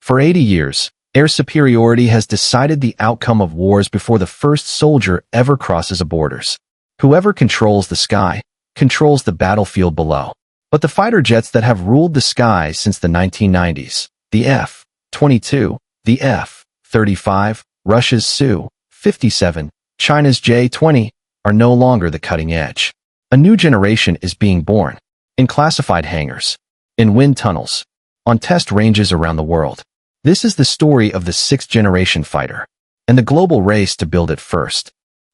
For 80 years, air superiority has decided the outcome of wars before the first soldier ever crosses a borders. Whoever controls the sky controls the battlefield below. But the fighter jets that have ruled the sky since the 1990s, the F-22, the F-35, Russia's Su-57, China's J-20, are no longer the cutting edge. A new generation is being born, in classified hangars, in wind tunnels, on test ranges around the world. This is the story of the sixth-generation fighter, and the global race to build it first.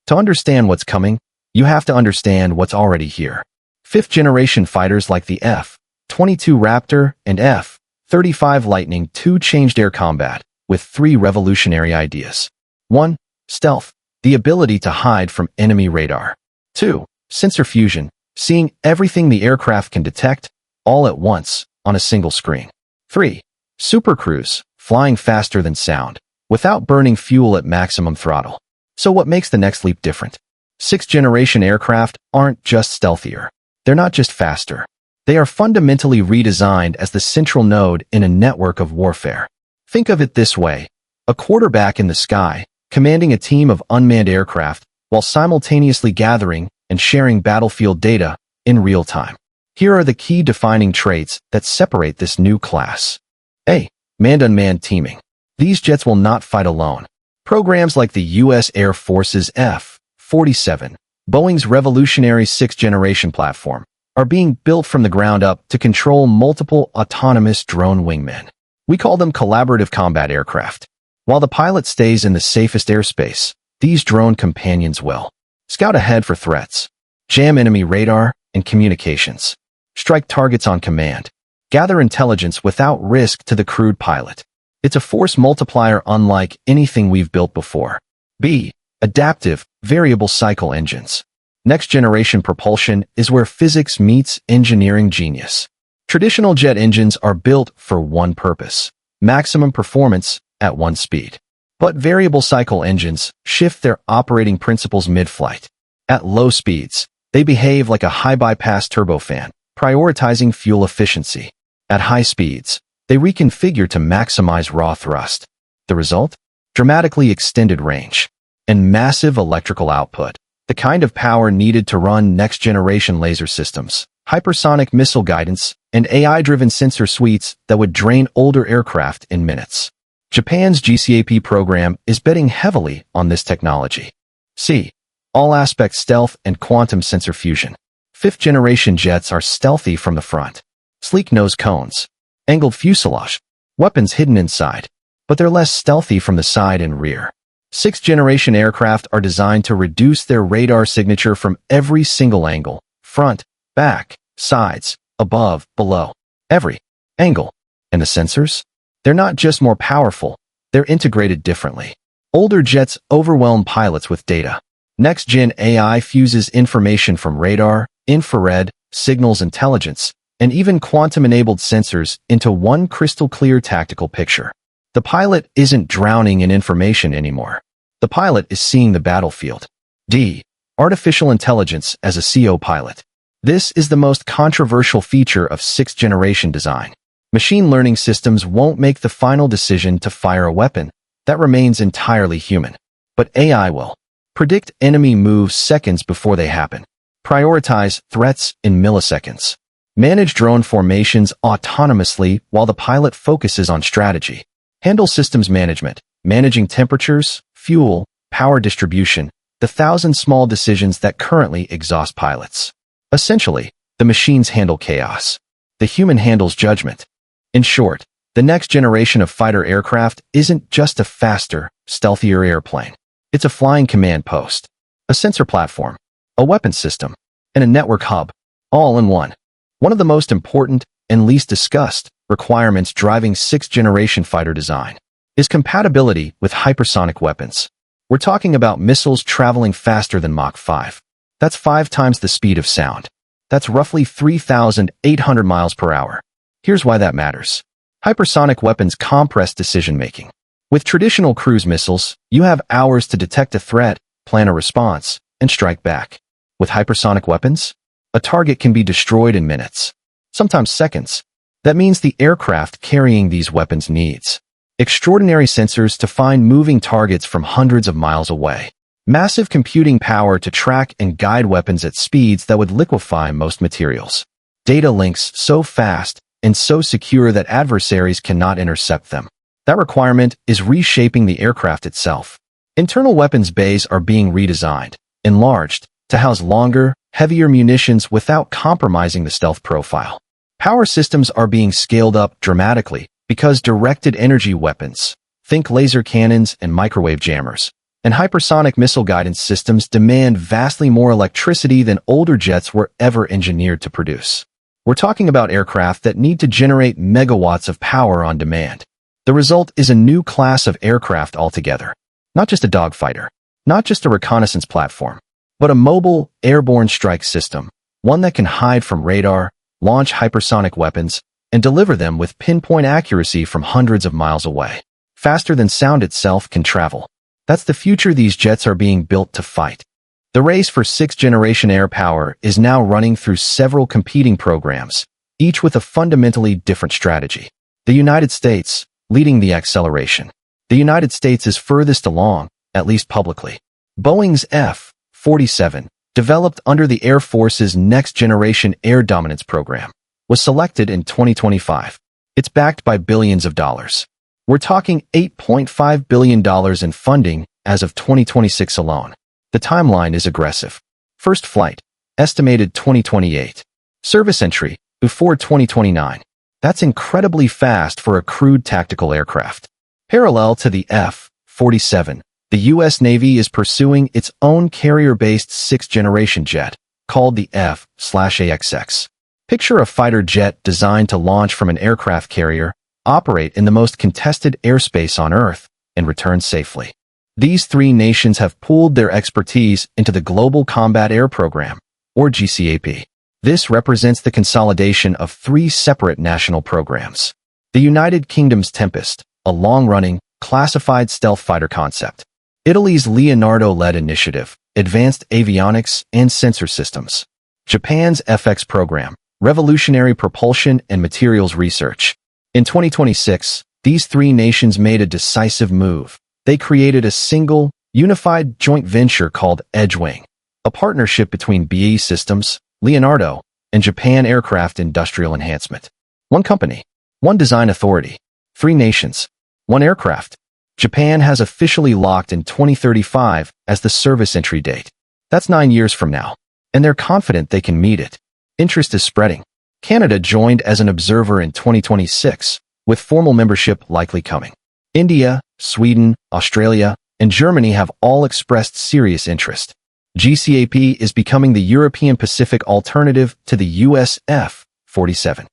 To understand what's coming, you have to understand what's already here. Fifth-generation fighters like the F-22 Raptor and F-35 Lightning II changed air combat with three revolutionary ideas. 1. Stealth, the ability to hide from enemy radar. 2. Sensor fusion, seeing everything the aircraft can detect, all at once, on a single screen. 3. Supercruise, flying faster than sound, without burning fuel at maximum throttle. So what makes the next leap different? Sixth-generation aircraft aren't just stealthier. They're not just faster. They are fundamentally redesigned as the central node in a network of warfare. Think of it this way: a quarterback in the sky, commanding a team of unmanned aircraft while simultaneously gathering and sharing battlefield data in real time. Here are the key defining traits that separate this new class. A. Manned-unmanned teaming. These jets will not fight alone. Programs like the U.S. Air Force's F-47, Boeing's revolutionary sixth-generation platform, are being built from the ground up to control multiple autonomous drone wingmen. We call them collaborative combat aircraft. While the pilot stays in the safest airspace, these drone companions will scout ahead for threats, jam enemy radar and communications, strike targets on command, gather intelligence without risk to the crewed pilot. It's a force multiplier unlike anything we've built before. B. Adaptive, variable cycle engines. Next-generation propulsion is where physics meets engineering genius. Traditional jet engines are built for one purpose: maximum performance at one speed. But variable cycle engines shift their operating principles mid-flight. At low speeds, they behave like a high-bypass turbofan, prioritizing fuel efficiency. At high speeds, they reconfigure to maximize raw thrust. The result? Dramatically extended range and massive electrical output, the kind of power needed to run next-generation laser systems, hypersonic missile guidance, and AI-driven sensor suites that would drain older aircraft in minutes. Japan's GCAP program is betting heavily on this technology. C. All-aspect stealth and quantum sensor fusion. Fifth-generation jets are stealthy from the front. Sleek nose cones, angled fuselage, weapons hidden inside, but they're less stealthy from the side and rear. Sixth-generation aircraft are designed to reduce their radar signature from every single angle: front, back, sides, above, below, every angle. And the sensors? They're not just more powerful, they're integrated differently. Older jets overwhelm pilots with data. Next-gen AI fuses information from radar, infrared, signals intelligence, and even quantum-enabled sensors into one crystal-clear tactical picture. The pilot isn't drowning in information anymore. The pilot is seeing the battlefield. D. Artificial intelligence as a co-pilot. This is the most controversial feature of sixth-generation design. Machine learning systems won't make the final decision to fire a weapon. That remains entirely human. But AI will predict enemy moves seconds before they happen, prioritize threats in milliseconds, manage drone formations autonomously while the pilot focuses on strategy, handle systems management, managing temperatures, fuel, power distribution, the thousand small decisions that currently exhaust pilots. Essentially, the machines handle chaos. The human handles judgment. In short, the next generation of fighter aircraft isn't just a faster, stealthier airplane. It's a flying command post, a sensor platform, a weapons system, and a network hub, all in one. One of the most important and least discussed requirements driving sixth-generation fighter design is compatibility with hypersonic weapons. We're talking about missiles traveling faster than Mach 5. That's 5 times the speed of sound. That's roughly 3,800 miles per hour. Here's why that matters. Hypersonic weapons compress decision-making. With traditional cruise missiles, you have hours to detect a threat, plan a response, and strike back. With hypersonic weapons, a target can be destroyed in minutes, sometimes seconds. That means the aircraft carrying these weapons needs extraordinary sensors to find moving targets from hundreds of miles away, massive computing power to track and guide weapons at speeds that would liquefy most materials, data links so fast and so secure that adversaries cannot intercept them. That requirement is reshaping the aircraft itself. Internal weapons bays are being redesigned, enlarged, to house longer, heavier munitions without compromising the stealth profile. Power systems are being scaled up dramatically because directed energy weapons, think laser cannons and microwave jammers, and hypersonic missile guidance systems demand vastly more electricity than older jets were ever engineered to produce. We're talking about aircraft that need to generate megawatts of power on demand. The result is a new class of aircraft altogether. Not just a dogfighter, not just a reconnaissance platform, but a mobile, airborne strike system, one that can hide from radar, launch hypersonic weapons, and deliver them with pinpoint accuracy from hundreds of miles away, faster than sound itself can travel. That's the future these jets are being built to fight. The race for sixth-generation air power is now running through several competing programs, each with a fundamentally different strategy. The United States, leading the acceleration. The United States is furthest along, at least publicly. Boeing's F-47, developed under the Air Force's next-generation air dominance program, was selected in 2025. It's backed by billions of dollars. We're talking $8.5 billion in funding as of 2026 alone. The timeline is aggressive. First flight, estimated 2028. Service entry, before 2029. That's incredibly fast for a crewed tactical aircraft. Parallel to the F-47, the U.S. Navy is pursuing its own carrier-based sixth-generation jet, called the F/AXX. Picture a fighter jet designed to launch from an aircraft carrier, operate in the most contested airspace on Earth, and return safely. These three nations have pooled their expertise into the Global Combat Air Program, or GCAP. This represents the consolidation of three separate national programs. The United Kingdom's Tempest, a long-running, classified stealth fighter concept. Italy's Leonardo-led initiative, advanced avionics and sensor systems. Japan's FX program, revolutionary propulsion and materials research. In 2026, these three nations made a decisive move. They created a single, unified joint venture called Edgewing, a partnership between BAE Systems, Leonardo, and Japan Aircraft Industrial Enhancement. One company, one design authority, three nations, one aircraft. Japan has officially locked in 2035 as the service entry date. That's 9 years from now, and they're confident they can meet it. Interest is spreading. Canada joined as an observer in 2026, with formal membership likely coming. India, Sweden, Australia, and Germany have all expressed serious interest. GCAP is becoming the European Pacific alternative to the US F-47.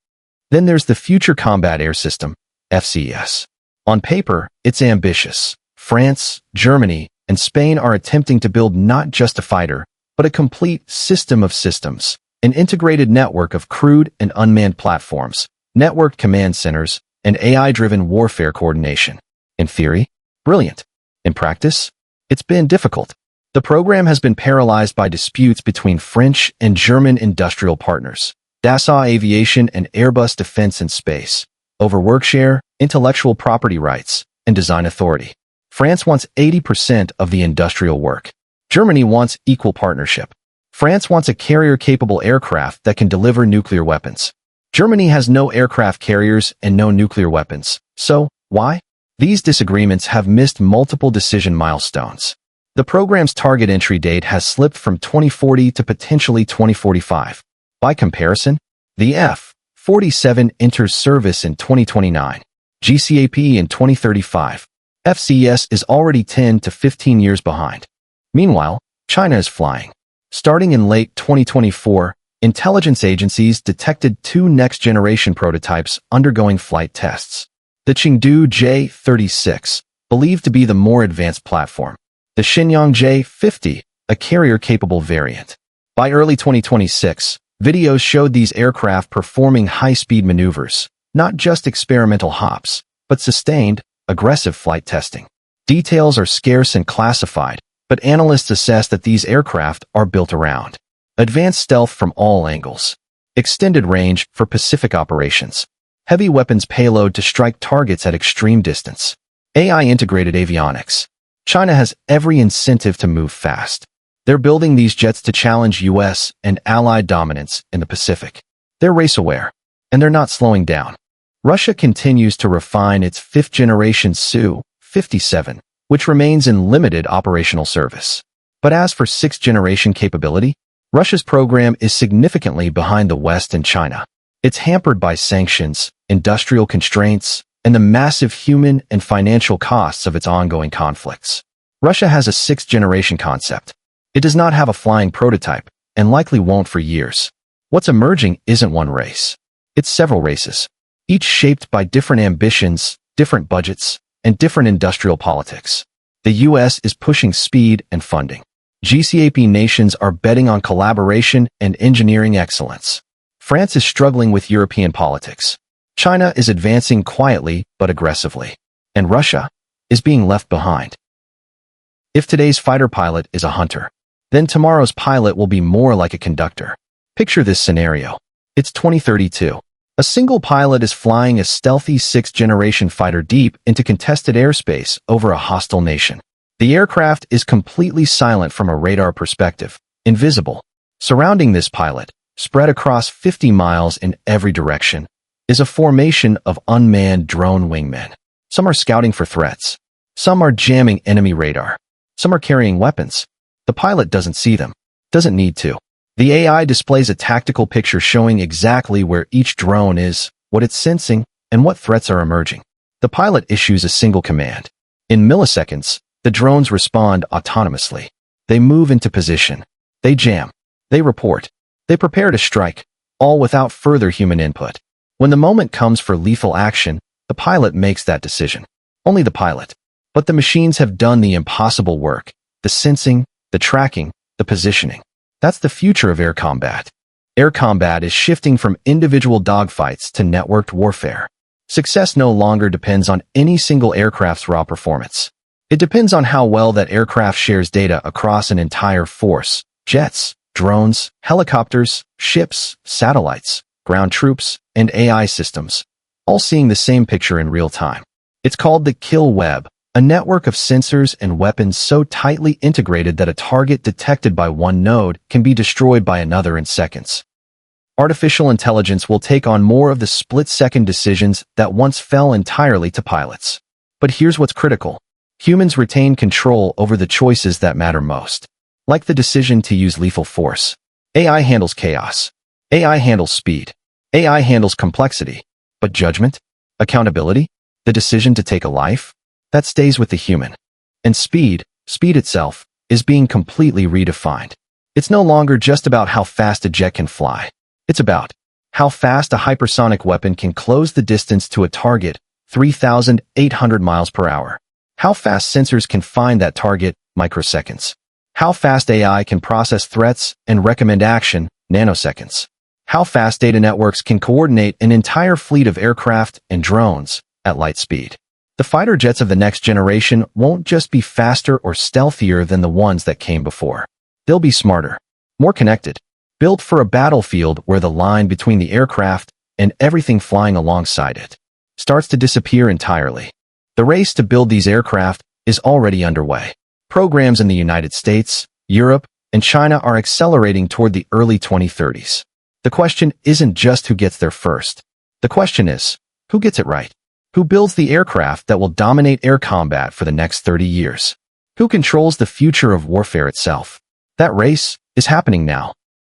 Then there's the Future Combat Air System, FCAS. On paper, it's ambitious. France, Germany, and Spain are attempting to build not just a fighter, but a complete system of systems, an integrated network of crewed and unmanned platforms, networked command centers, and AI-driven warfare coordination. In theory, brilliant. In practice, it's been difficult. The program has been paralyzed by disputes between French and German industrial partners, Dassault Aviation and Airbus Defence and Space, over workshare, intellectual property rights, and design authority. France wants 80% of the industrial work. Germany wants equal partnership. France wants a carrier-capable aircraft that can deliver nuclear weapons. Germany has no aircraft carriers and no nuclear weapons. So, why? These disagreements have missed multiple decision milestones. The program's target entry date has slipped from 2040 to potentially 2045. By comparison, the F-47 enters service in 2029, GCAP in 2035. FCAS is already 10 to 15 years behind. Meanwhile, China is flying. Starting in late 2024, intelligence agencies detected two next-generation prototypes undergoing flight tests. The Chengdu J-36, believed to be the more advanced platform. The Shenyang J-50, a carrier-capable variant. By early 2026, videos showed these aircraft performing high-speed maneuvers, not just experimental hops, but sustained, aggressive flight testing. Details are scarce and classified, but analysts assess that these aircraft are built around advanced stealth from all angles, extended range for Pacific operations, heavy weapons payload to strike targets at extreme distance, AI-integrated avionics. China has every incentive to move fast. They're building these jets to challenge U.S. and allied dominance in the Pacific. They're race-aware, and they're not slowing down. Russia continues to refine its fifth-generation Su-57, which remains in limited operational service. But as for sixth-generation capability, Russia's program is significantly behind the West and China. It's hampered by sanctions, industrial constraints, and the massive human and financial costs of its ongoing conflicts. Russia has a sixth-generation concept. It does not have a flying prototype, and likely won't for years. What's emerging isn't one race. It's several races, each shaped by different ambitions, different budgets, and different industrial politics. The U.S. is pushing speed and funding. GCAP nations are betting on collaboration and engineering excellence. France is struggling with European politics. China is advancing quietly but aggressively. And Russia is being left behind. If today's fighter pilot is a hunter, then tomorrow's pilot will be more like a conductor. Picture this scenario. It's 2032. A single pilot is flying a stealthy sixth-generation fighter deep into contested airspace over a hostile nation. The aircraft is completely silent from a radar perspective, invisible. Surrounding this pilot, spread across 50 miles in every direction, is a formation of unmanned drone wingmen. Some are scouting for threats. Some are jamming enemy radar. Some are carrying weapons. The pilot doesn't see them, doesn't need to. The AI displays a tactical picture showing exactly where each drone is, what it's sensing, and what threats are emerging. The pilot issues a single command. In milliseconds, the drones respond autonomously. They move into position. They jam. They report. They prepare to strike, all without further human input. When the moment comes for lethal action, the pilot makes that decision. Only the pilot. But the machines have done the impossible work, the sensing, the tracking, the positioning. That's the future of air combat. Air combat is shifting from individual dogfights to networked warfare. Success no longer depends on any single aircraft's raw performance. It depends on how well that aircraft shares data across an entire force: jets, drones, helicopters, ships, satellites, ground troops, and AI systems, all seeing the same picture in real time. It's called the kill web, a network of sensors and weapons so tightly integrated that a target detected by one node can be destroyed by another in seconds. Artificial intelligence will take on more of the split-second decisions that once fell entirely to pilots. But here's what's critical. Humans retain control over the choices that matter most. Like the decision to use lethal force. AI handles chaos. AI handles speed. AI handles complexity. But judgment? Accountability? The decision to take a life? That stays with the human. And speed itself, is being completely redefined. It's no longer just about how fast a jet can fly. It's about how fast a hypersonic weapon can close the distance to a target, 3,800 miles per hour. How fast sensors can find that target, microseconds. How fast AI can process threats and recommend action, nanoseconds. How fast data networks can coordinate an entire fleet of aircraft and drones at light speed. The fighter jets of the next generation won't just be faster or stealthier than the ones that came before. They'll be smarter, more connected, built for a battlefield where the line between the aircraft and everything flying alongside it starts to disappear entirely. The race to build these aircraft is already underway. Programs in the United States, Europe, and China are accelerating toward the early 2030s. The question isn't just who gets there first. The question is, who gets it right? Who builds the aircraft that will dominate air combat for the next 30 years? Who controls the future of warfare itself? That race is happening now.